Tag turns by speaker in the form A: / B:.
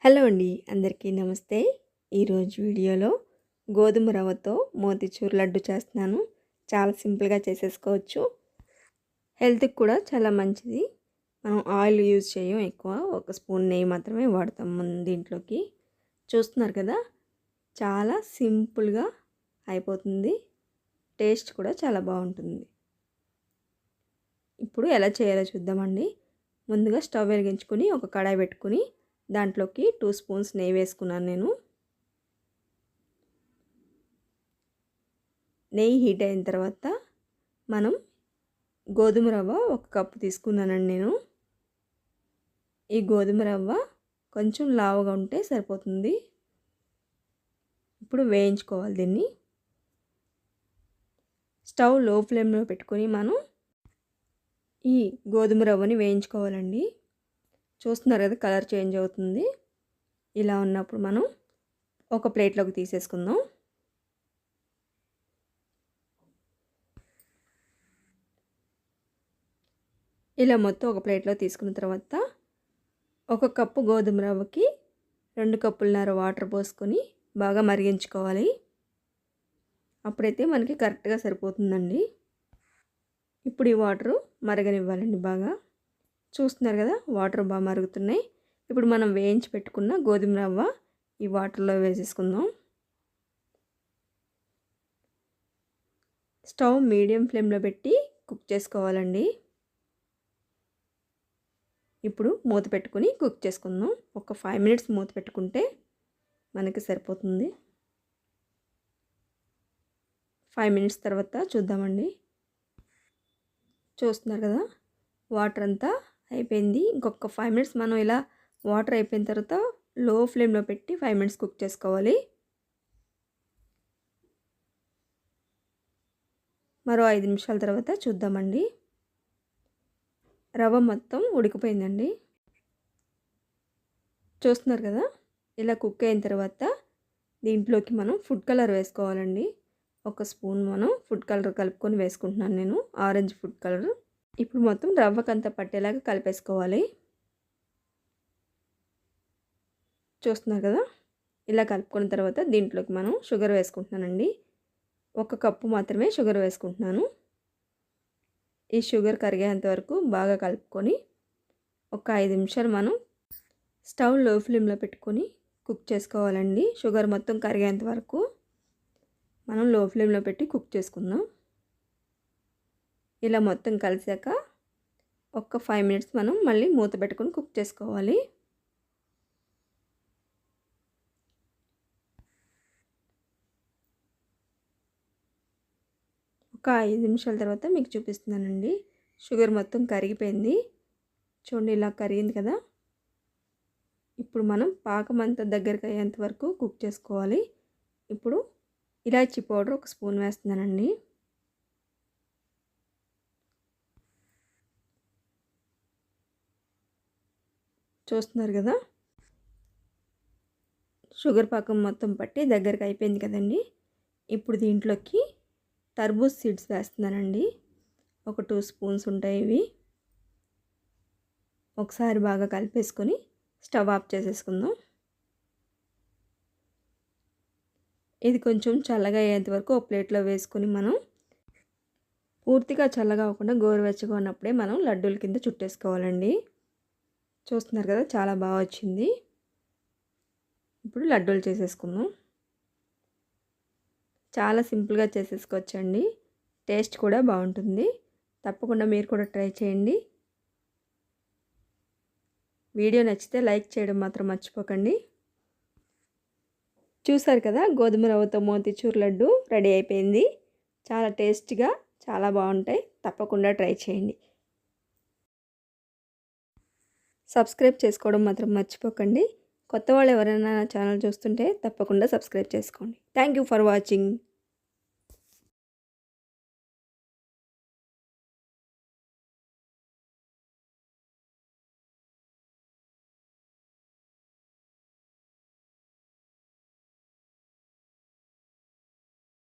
A: Hello అండి, అందరికీ నమస్తే. ఈరోజు వీడియోలో గోధుమ రవ్వతో మోతీచూర్ లడ్డు చేస్తున్నాను. చాలా సింపుల్గా చేసేసుకోవచ్చు. హెల్త్కి కూడా చాలా మంచిది. మనం ఆయిల్ యూజ్ చేయం, ఎక్కువ ఒక స్పూన్ నెయ్యి మాత్రమే వాడతాం దీంట్లోకి. చూస్తున్నారు కదా, చాలా సింపుల్గా అయిపోతుంది. టేస్ట్ కూడా చాలా బాగుంటుంది. ఇప్పుడు ఎలా చేయాలో చూద్దామండి. ముందుగా స్టవ్ వెలిగించుకొని ఒక కడాయి పెట్టుకుని దాంట్లోకి 2 స్పూన్స్ నెయ్యి వేసుకున్నాను నేను. నెయ్యి హీట్ అయిన తర్వాత మనం గోధుమ రవ్వ 1 కప్పు తీసుకున్నానండి నేను. ఈ గోధుమ రవ్వ కొంచెం లావుగా ఉంటే సరిపోతుంది. ఇప్పుడు వేయించుకోవాలి దీన్ని. స్టవ్ లో ఫ్లేమ్లో పెట్టుకొని మనం ఈ గోధుమ రవ్వని వేయించుకోవాలండి. చూస్తున్నారు కదా, కలర్ చేంజ్ అవుతుంది. ఇలా ఉన్నప్పుడు మనం ఒక ప్లేట్లోకి తీసేసుకుందాం. ఇలా మొత్తం ఒక ప్లేట్లో తీసుకున్న తర్వాత 1 కప్పు గోధుమ రవ్వకి 2 కప్పులన్నర వాటర్ పోసుకొని బాగా మరిగించుకోవాలి. అప్పుడైతే మనకి కరెక్ట్గా సరిపోతుందండి. ఇప్పుడు ఈ వాటరు మరగనివ్వాలండి బాగా. చూస్తున్నారు కదా, వాటర్ బాగా మరుగుతున్నాయి. ఇప్పుడు మనం వేయించి పెట్టుకున్న గోధుమ రవ్వ ఈ వాటర్లో వేసేసుకుందాం. స్టవ్ మీడియం ఫ్లేమ్లో పెట్టి కుక్ చేసుకోవాలండి. ఇప్పుడు మూత పెట్టుకుని కుక్ చేసుకుందాం. ఒక 5 మినిట్స్ మూత పెట్టుకుంటే మనకి సరిపోతుంది. 5 మినిట్స్ తర్వాత చూద్దామండి. చూస్తున్నారు కదా, వాటర్ అంతా అయిపోయింది. ఇంకొక 5 మినిట్స్ మనం ఇలా వాటర్ అయిపోయిన తర్వాత లో ఫ్లేమ్లో పెట్టి 5 మినిట్స్ కుక్ చేసుకోవాలి. మరో 5 నిమిషాల తర్వాత చూద్దామండి. రవ్వ మొత్తం ఉడికిపోయిందండి. చూస్తున్నారు కదా, ఇలా కుక్ అయిన తర్వాత దీంట్లోకి మనం ఫుడ్ కలర్ వేసుకోవాలండి. 1 స్పూన్ మనం ఫుడ్ కలర్ కలుపుకొని వేసుకుంటున్నాను నేను, ఆరెంజ్ ఫుడ్ కలర్. ఇప్పుడు మొత్తం రవ్వకంతా పట్టేలాగా కలిపేసుకోవాలి. చూస్తున్నారు కదా, ఇలా కలుపుకున్న తర్వాత దీంట్లోకి మనం షుగర్ వేసుకుంటున్నానండి. 1 కప్పు మాత్రమే షుగర్ వేసుకుంటున్నాను. ఈ షుగర్ కరిగేంత వరకు బాగా కలుపుకొని ఒక 5 నిమిషాలు మనం స్టవ్ లో ఫ్లేమ్లో పెట్టుకొని కుక్ చేసుకోవాలండి. షుగర్ మొత్తం కరిగేంత వరకు మనం లో ఫ్లేమ్లో పెట్టి కుక్ చేసుకుందాం. ఇలా మొత్తం కలిసాక ఒక 5 మినిట్స్ మనం మళ్ళీ మూత పెట్టుకొని కుక్ చేసుకోవాలి. ఒక 5 నిమిషాల తర్వాత మీకు చూపిస్తున్నానండి. షుగర్ మొత్తం కరిగిపోయింది. చూడండి, ఇలా కరిగింది కదా. ఇప్పుడు మనం పాకం అంతా దగ్గరికి అయ్యేంత వరకు కుక్ చేసుకోవాలి. ఇప్పుడు ఇలాచీ పౌడర్ 1 స్పూన్ వేస్తున్నానండి. చూస్తున్నారు కదా, షుగర్ పాకం మొత్తం పట్టి దగ్గరికి అయిపోయింది కదండి. ఇప్పుడు దీంట్లోకి తర్బూజ్ సీడ్స్ వేస్తున్నానండి. ఒక 2 స్పూన్స్ ఉంటాయి ఇవి. ఒకసారి బాగా కలిపేసుకొని స్టవ్ ఆఫ్ చేసేసుకుందాం. ఇది కొంచెం చల్లగా అయ్యేంత వరకు ఒక ప్లేట్లో వేసుకొని మనం పూర్తిగా చల్లగా అవ్వకుండా గోరువెచ్చగా ఉన్నప్పుడే మనం లడ్డూల కింద చుట్టేసుకోవాలండి. చూస్తున్నారు కదా, చాలా బాగా వచ్చింది. ఇప్పుడు లడ్డూలు చేసేసుకుందాం. చాలా సింపుల్గా చేసేసుకోవచ్చండి. టేస్ట్ కూడా బాగుంటుంది. తప్పకుండా మీరు కూడా ట్రై చేయండి. వీడియో నచ్చితే లైక్ చేయడం మాత్రం మర్చిపోకండి. చూసారు కదా, గోధుమ రవ్వతో మోతీచూర్ లడ్డు రెడీ అయిపోయింది. చాలా టేస్టీగా, చాలా బాగుంటాయి. తప్పకుండా ట్రై చేయండి. సబ్స్క్రైబ్ చేసుకోవడం మాత్రం మర్చిపోకండి. కొత్త వాళ్ళు ఎవరైనా నా ఛానల్ చూస్తుంటే తప్పకుండా సబ్స్క్రైబ్ చేసుకోండి. Thank you for watching.